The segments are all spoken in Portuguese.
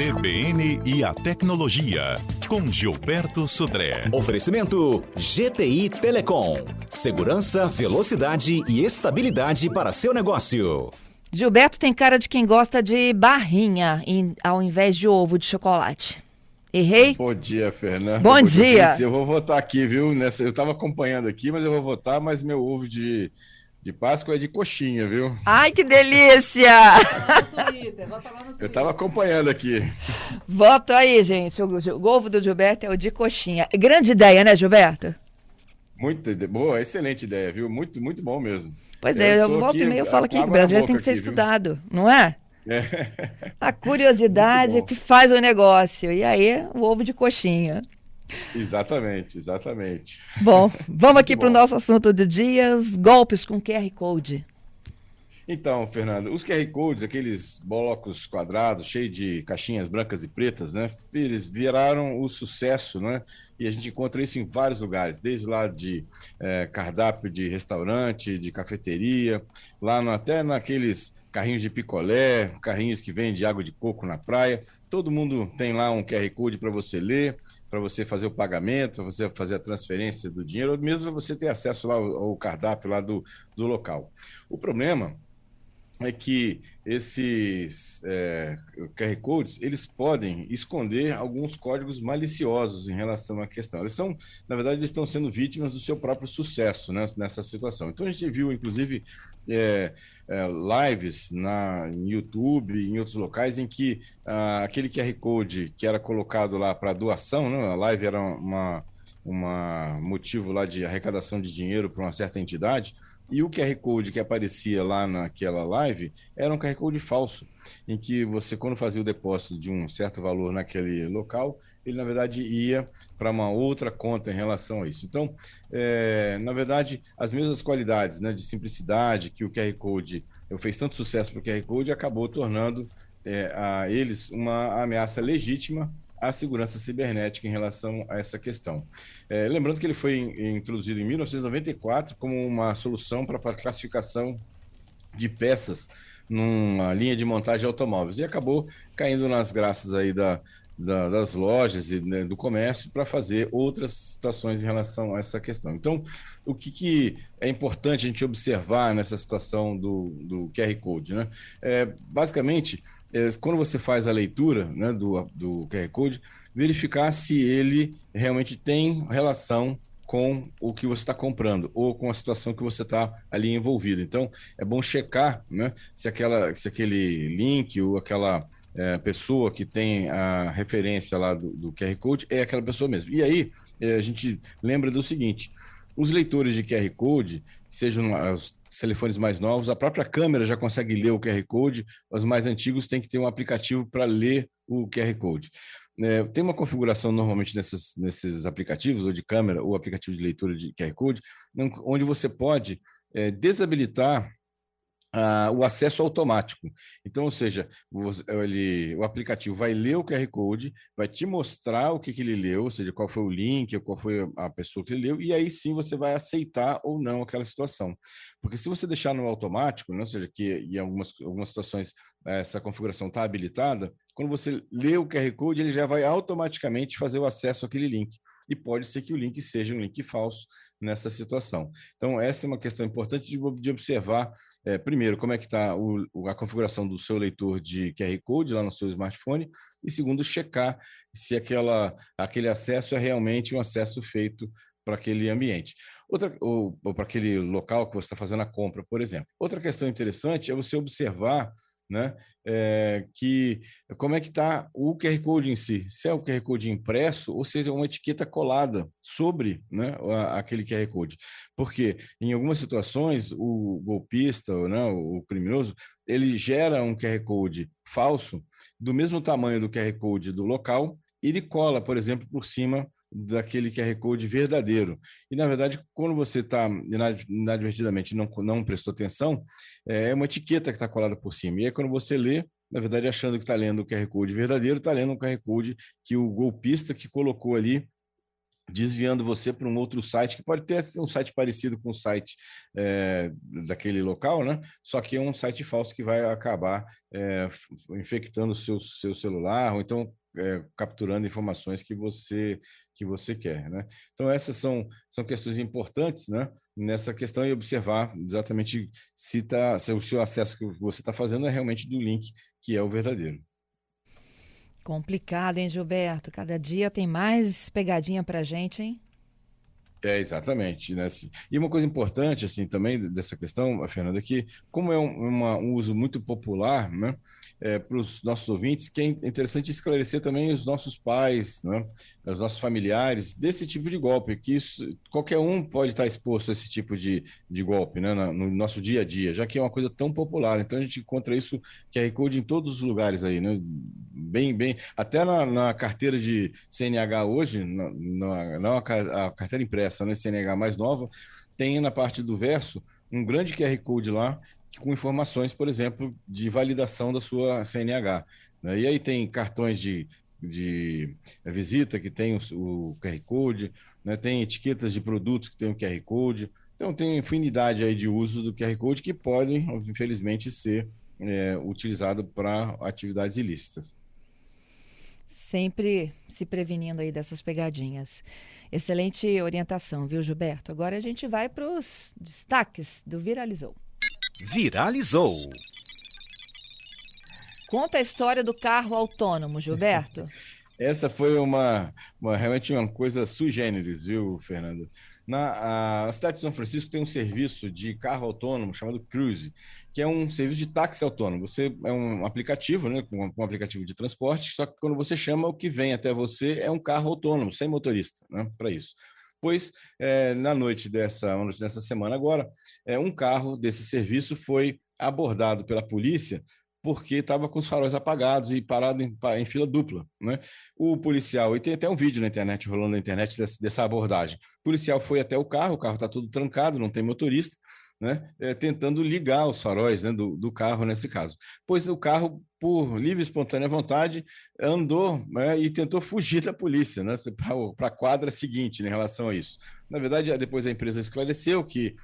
CBN e a Tecnologia, com Gilberto Sudré. Oferecimento GTI Telecom. Segurança, velocidade e estabilidade para seu negócio. Gilberto tem cara de quem gosta de barrinha ao invés de ovo de chocolate. Errei? Bom dia, Fernanda. Bom dia. Eu vou votar aqui, viu? Eu estava acompanhando aqui, mas eu vou votar, mas meu ovo de Páscoa é de coxinha, viu? Ai, que delícia! Eu estava acompanhando aqui. Voto aí, gente. O ovo do Gilberto é o de coxinha. Grande ideia, né, Gilberto? Muito boa, excelente ideia, viu? Muito, muito bom mesmo. Pois é, eu volto e meio eu falo aqui que o brasileiro tem que ser estudado, não é? A curiosidade que faz o negócio. E aí, o ovo de coxinha. Exatamente, exatamente. Bom, vamos aqui para o nosso assunto do dia, os golpes com QR Code. Então, Fernando, os QR Codes, aqueles blocos quadrados, cheios de caixinhas brancas e pretas, né? Eles viraram o sucesso, né? E a gente encontra isso em vários lugares, desde lá de cardápio de restaurante, de cafeteria, até naqueles carrinhos de picolé, carrinhos que vendem água de coco na praia. Todo mundo tem lá um QR Code para você ler, para você fazer o pagamento, para você fazer a transferência do dinheiro, ou mesmo para você ter acesso lá ao cardápio lá do local. O problema é que esses QR Codes, eles podem esconder alguns códigos maliciosos em relação à questão. Na verdade, eles estão sendo vítimas do seu próprio sucesso, né, nessa situação. Então, a gente viu, inclusive, lives em YouTube e em outros locais em que aquele QR Code que era colocado lá para doação, né, a live era uma motivo lá de arrecadação de dinheiro para uma certa entidade, e o QR Code que aparecia lá naquela live era um QR Code falso, em que você, quando fazia o depósito de um certo valor naquele local, ele, na verdade, ia para uma outra conta em relação a isso. Então, na verdade, as mesmas qualidades, né, de simplicidade que o QR Code fez tanto sucesso para o QR Code, acabou tornando a eles uma ameaça legítima à segurança cibernética em relação a essa questão. Lembrando que ele foi introduzido em 1994 como uma solução para a classificação de numa linha de montagem de automóveis e acabou caindo nas graças aí das lojas e, né, do comércio para fazer outras situações em relação a essa questão. Então, o que é importante a gente observar nessa situação do QR Code, né? Basicamente, quando você faz a leitura, né, do QR Code, verificar se ele realmente tem relação com o que você está comprando ou com a situação que você está ali envolvido. Então, é bom checar, né, se aquele link ou aquela pessoa que tem a referência lá do QR Code é aquela pessoa mesmo. E aí, a gente lembra do seguinte: os leitores de QR Code, sejam os telefones mais novos, a própria câmera já consegue ler o QR Code, os mais antigos têm que ter um aplicativo para ler o QR Code. Tem uma configuração normalmente nesses aplicativos, ou de câmera, ou aplicativo de leitura de QR Code, onde você pode desabilitar o acesso automático. Então, ou seja, o aplicativo vai ler o QR Code, vai te mostrar o que ele leu, ou seja, qual foi o link, qual foi a pessoa que ele leu, e aí sim você vai aceitar ou não aquela situação. Porque se você deixar no automático, né, ou seja, que em algumas situações essa configuração está habilitada, quando você lê o QR Code, ele já vai automaticamente fazer o acesso àquele link. E pode ser que o link seja um link falso nessa situação. Então, essa é uma questão importante de observar. Primeiro, como é que está a configuração do seu leitor de QR Code lá no seu smartphone, e segundo, checar se aquele acesso é realmente um acesso feito para aquele ambiente. Ou para aquele local que você está fazendo a compra, por exemplo. Outra questão interessante é você observar, né, como é que está o QR Code em si, se é o QR Code impresso ou seja uma etiqueta colada sobre, né, aquele QR Code, porque em algumas situações o golpista, né, o criminoso, ele gera um QR Code falso do mesmo tamanho do QR Code do local e ele cola, por exemplo, por cima daquele QR Code verdadeiro. E, na verdade, quando você está inadvertidamente não prestou atenção, é uma etiqueta que está colada por cima. E aí, quando você lê, na verdade, achando que está lendo o QR Code verdadeiro, está lendo um QR Code que o golpista que colocou ali desviando você para um outro site, que pode ter um site parecido com o site daquele local, né? Só que é um site falso que vai acabar infectando o seu celular, ou então capturando informações que você quer, né? Então, essas são questões importantes, né? Nessa questão, e observar exatamente se o seu acesso que você está fazendo é realmente do link que é o verdadeiro. Complicado, hein, Gilberto? Cada dia tem mais pegadinha pra gente, hein? Exatamente, né? Assim, e uma coisa importante, assim, também dessa questão, Fernanda, é que como é um uso muito popular, né, para os nossos ouvintes, que é interessante esclarecer também os nossos pais, né, os nossos familiares, desse tipo de golpe, que qualquer um pode estar exposto a esse tipo de golpe, né, no nosso dia a dia, já que é uma coisa tão popular. Então a gente encontra isso, QR Code, em todos os lugares aí, né? Bem, até na carteira de CNH hoje, não a carteira impressa, né, CNH mais nova, tem na parte do verso um grande QR Code lá com informações, por exemplo, de validação da sua CNH, né? E aí tem cartões de visita que tem o QR Code, né? Tem etiquetas de produtos que tem o QR Code. Então tem infinidade aí de uso do QR Code que podem, infelizmente, ser utilizado para atividades ilícitas. Sempre se prevenindo aí dessas pegadinhas. Excelente orientação, viu, Gilberto? Agora a gente vai para os destaques do Viralizou. Viralizou. Conta a história do carro autônomo, Gilberto. Essa foi realmente uma coisa sui generis, viu, Fernando? Na cidade de São Francisco tem um serviço de carro autônomo chamado Cruise, que é um serviço de táxi autônomo. Você é um aplicativo, né, um aplicativo de transporte, só que quando você chama, o que vem até você é um carro autônomo, sem motorista, né, para isso. Pois, na noite dessa semana agora, um carro desse serviço foi abordado pela polícia porque estava com os faróis apagados e parado em fila dupla, né? O policial, e tem até um vídeo na internet, rolando na internet, dessa abordagem. O policial foi até o carro está todo trancado, não tem motorista, né? Tentando ligar os faróis, né, do carro nesse caso. Pois o carro, por livre e espontânea vontade, andou, né, e tentou fugir da polícia, né, para a quadra seguinte, né, em relação a isso. Na verdade, depois a empresa esclareceu que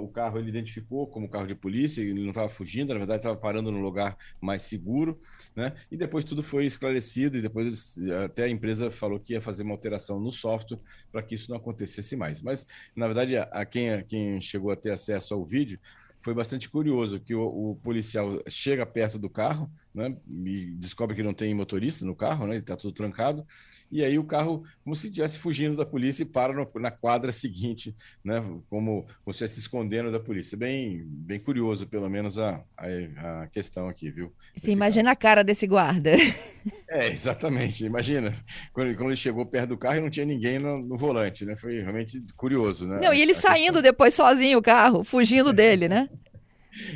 o carro ele identificou como carro de polícia, ele não estava fugindo, na verdade estava parando no lugar mais seguro, né? E depois tudo foi esclarecido e depois até a empresa falou que ia fazer uma alteração no software para que isso não acontecesse mais. Mas, na verdade, quem chegou a ter acesso ao vídeo foi bastante curioso, que o policial chega perto do carro, né, e descobre que não tem motorista no carro, né, está tudo trancado, e aí o carro, como se estivesse fugindo da polícia, e para na quadra seguinte, né, como se estivesse escondendo da polícia. Bem curioso, pelo menos, a questão aqui, viu? Você imagina a cara desse guarda. Exatamente. Imagina, quando ele chegou perto do carro e não tinha ninguém no volante, né? Foi realmente curioso, né? Não, e ele saindo depois sozinho o carro, fugindo dele, né?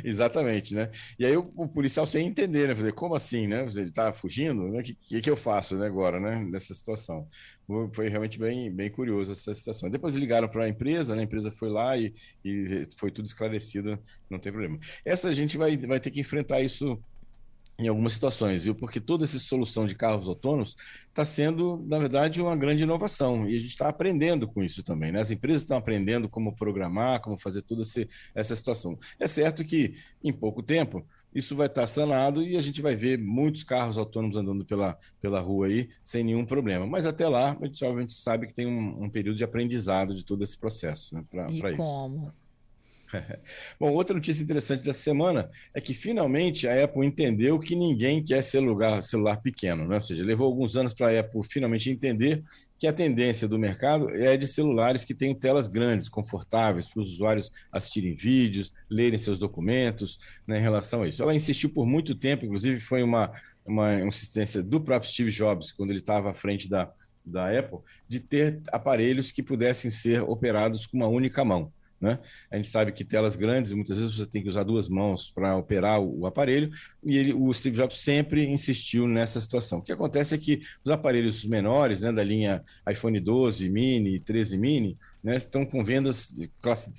Exatamente, né? E aí o policial sem entender, né? Fazer, como assim, né? Ele tá fugindo, né? O que eu faço, né, agora, né? Nessa situação. Foi realmente bem curioso essa situação. Depois ligaram para a empresa, né? A empresa foi lá e foi tudo esclarecido, não tem problema. A gente vai ter que enfrentar isso em algumas situações, viu? Porque toda essa solução de carros autônomos está sendo, na verdade, uma grande inovação. E a gente está aprendendo com isso também, né? As empresas estão aprendendo como programar, como fazer toda essa situação. É certo que, em pouco tempo, isso vai estar sanado e a gente vai ver muitos carros autônomos andando pela rua aí, sem nenhum problema. Mas até lá, a gente obviamente sabe que tem um período de aprendizado de todo esse processo, né? Para isso. Como? Bom, outra notícia interessante dessa semana é que finalmente a Apple entendeu que ninguém quer celular pequeno, né? Ou seja, levou alguns anos para a Apple finalmente entender que a tendência do mercado é de celulares que tenham telas grandes, confortáveis, para os usuários assistirem vídeos, lerem seus documentos, né, em relação a isso. Ela insistiu por muito tempo, inclusive foi uma insistência do próprio Steve Jobs, quando ele estava à frente da Apple, de ter aparelhos que pudessem ser operados com uma única mão, né? A gente sabe que telas grandes, muitas vezes você tem que usar duas mãos para operar o aparelho, e o Steve Jobs sempre insistiu nessa situação. O que acontece é que os aparelhos menores, né, da linha iPhone 12 mini e 13 mini, né, estão com vendas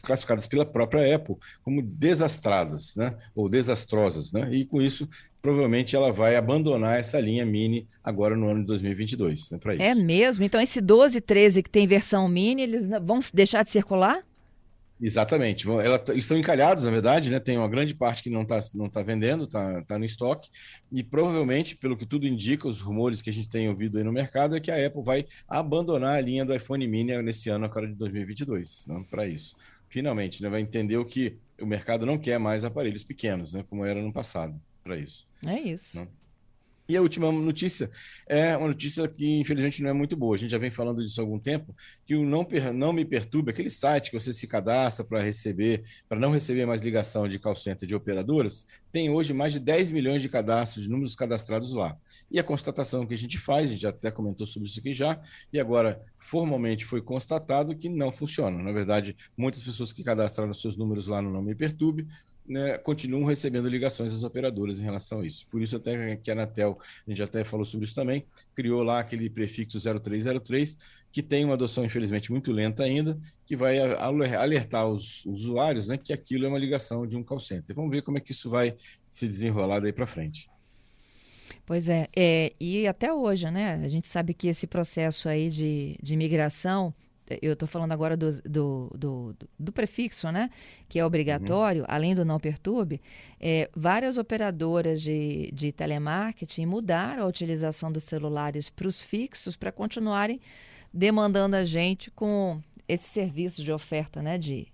classificadas pela própria Apple como desastradas, né, ou desastrosas, né, e com isso provavelmente ela vai abandonar essa linha Mini agora no ano de 2022, né, para isso. É mesmo? Então esse 12 e 13 que tem versão Mini, eles vão deixar de circular? Exatamente. Estão encalhados, na verdade, né? Tem uma grande parte que não tá vendendo, tá no estoque, e provavelmente, pelo que tudo indica, os rumores que a gente tem ouvido aí no mercado, é que a Apple vai abandonar a linha do iPhone Mini nesse ano, agora de 2022, né? Para isso. Finalmente, né? Vai entender que o mercado não quer mais aparelhos pequenos, né? Como era no passado, para isso. É isso. Né? E a última notícia é uma notícia que, infelizmente, não é muito boa. A gente já vem falando disso há algum tempo, que o Não Me Perturbe, aquele site que você se cadastra para não receber mais ligação de call center de operadoras, tem hoje mais de 10 milhões de cadastros, de números cadastrados lá. E a constatação que a gente faz, a gente já até comentou sobre isso aqui já, e agora formalmente foi constatado que não funciona. Na verdade, muitas pessoas que cadastraram seus números lá no Não Me Perturbe, né, continuam recebendo ligações das operadoras em relação a isso. Por isso até que a Anatel, a gente até falou sobre isso também, criou lá aquele prefixo 0303, que tem uma adoção, infelizmente, muito lenta ainda, que vai alertar os usuários, né, que aquilo é uma ligação de um call center. Vamos ver como é que isso vai se desenrolar daí para frente. Pois é, e até hoje, né? A gente sabe que esse processo aí de migração, eu estou falando agora do prefixo, né? Que é obrigatório, além do Não Perturbe, várias operadoras de telemarketing mudaram a utilização dos celulares para os fixos para continuarem demandando a gente com esse serviço de oferta, né? De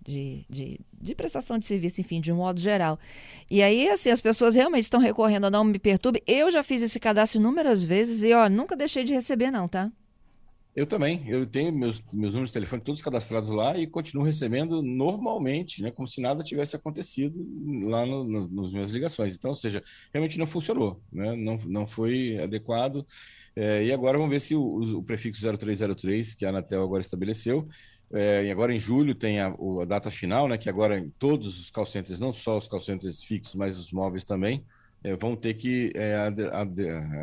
prestação de serviço, enfim, de um modo geral. E aí, assim, as pessoas realmente estão recorrendo ao Não Me Perturbe. Eu já fiz esse cadastro inúmeras vezes e, nunca deixei de receber, não, tá? Eu também, eu tenho meus números de telefone todos cadastrados lá e continuo recebendo normalmente, né, como se nada tivesse acontecido lá nas minhas ligações. Então, ou seja, realmente não funcionou, né, não foi adequado. E agora vamos ver se o prefixo 0303, que a Anatel agora estabeleceu, e agora em julho tem a data final, né, que agora em todos os call centers, não só os call centers fixos, mas os móveis também, vão ter que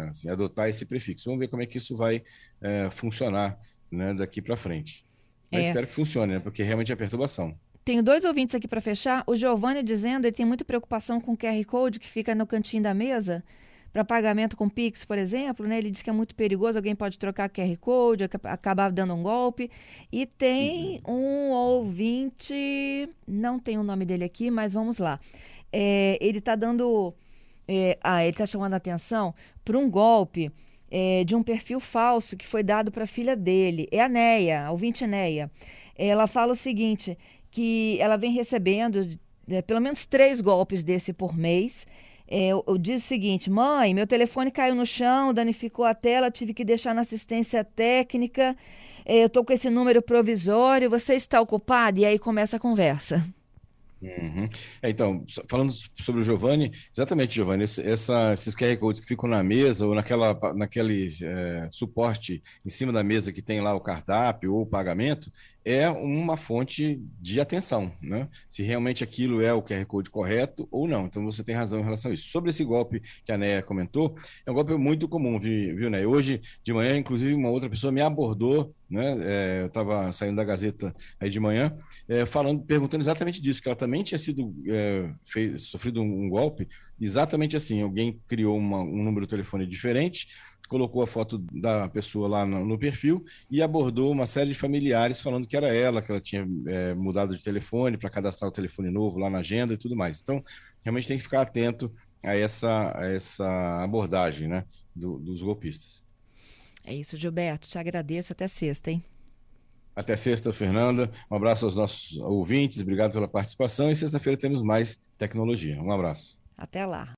assim, adotar esse prefixo. Vamos ver como é que isso vai funcionar, né, daqui para frente. Mas espero que funcione, né, porque realmente é perturbação. Tenho 2 ouvintes aqui para fechar. O Giovanni dizendo que ele tem muita preocupação com o QR Code que fica no cantinho da mesa para pagamento com Pix, por exemplo, né? Ele diz que é muito perigoso, alguém pode trocar QR Code, acabar dando um golpe. E tem um ouvinte, não tem o nome dele aqui, mas vamos lá. Ele está dando... ele está chamando a atenção para um golpe de um perfil falso que foi dado para a filha dele. É a Neia, a ouvinte Neia. Ela fala o seguinte, que ela vem recebendo pelo menos 3 golpes desse por mês. Diz o seguinte: mãe, meu telefone caiu no chão, danificou a tela, tive que deixar na assistência técnica, eu estou com esse número provisório, você está ocupado? E aí começa a conversa. Uhum. Então, falando sobre o Giovanni, exatamente, Giovanni, esses QR Codes que ficam na mesa ou naquele suporte em cima da mesa que tem lá o cardápio ou o pagamento, é uma fonte de atenção, né? Se realmente aquilo é o QR Code correto ou não. Então, você tem razão em relação a isso. Sobre esse golpe que a Néia comentou, é um golpe muito comum, viu, Néia? Hoje, de manhã, inclusive, uma outra pessoa me abordou, né? Eu estava saindo da Gazeta aí de manhã, perguntando exatamente disso, que ela também tinha sofrido um golpe, exatamente assim, alguém criou um número de telefone diferente, colocou a foto da pessoa lá no perfil e abordou uma série de familiares falando que era ela, que ela tinha mudado de telefone para cadastrar o telefone novo lá na agenda e tudo mais. Então, realmente tem que ficar atento a essa abordagem, né, dos golpistas. É isso, Gilberto. Te agradeço. Até sexta, hein? Até sexta, Fernanda. Um abraço aos nossos ouvintes. Obrigado pela participação. E sexta-feira temos mais tecnologia. Um abraço. Até lá.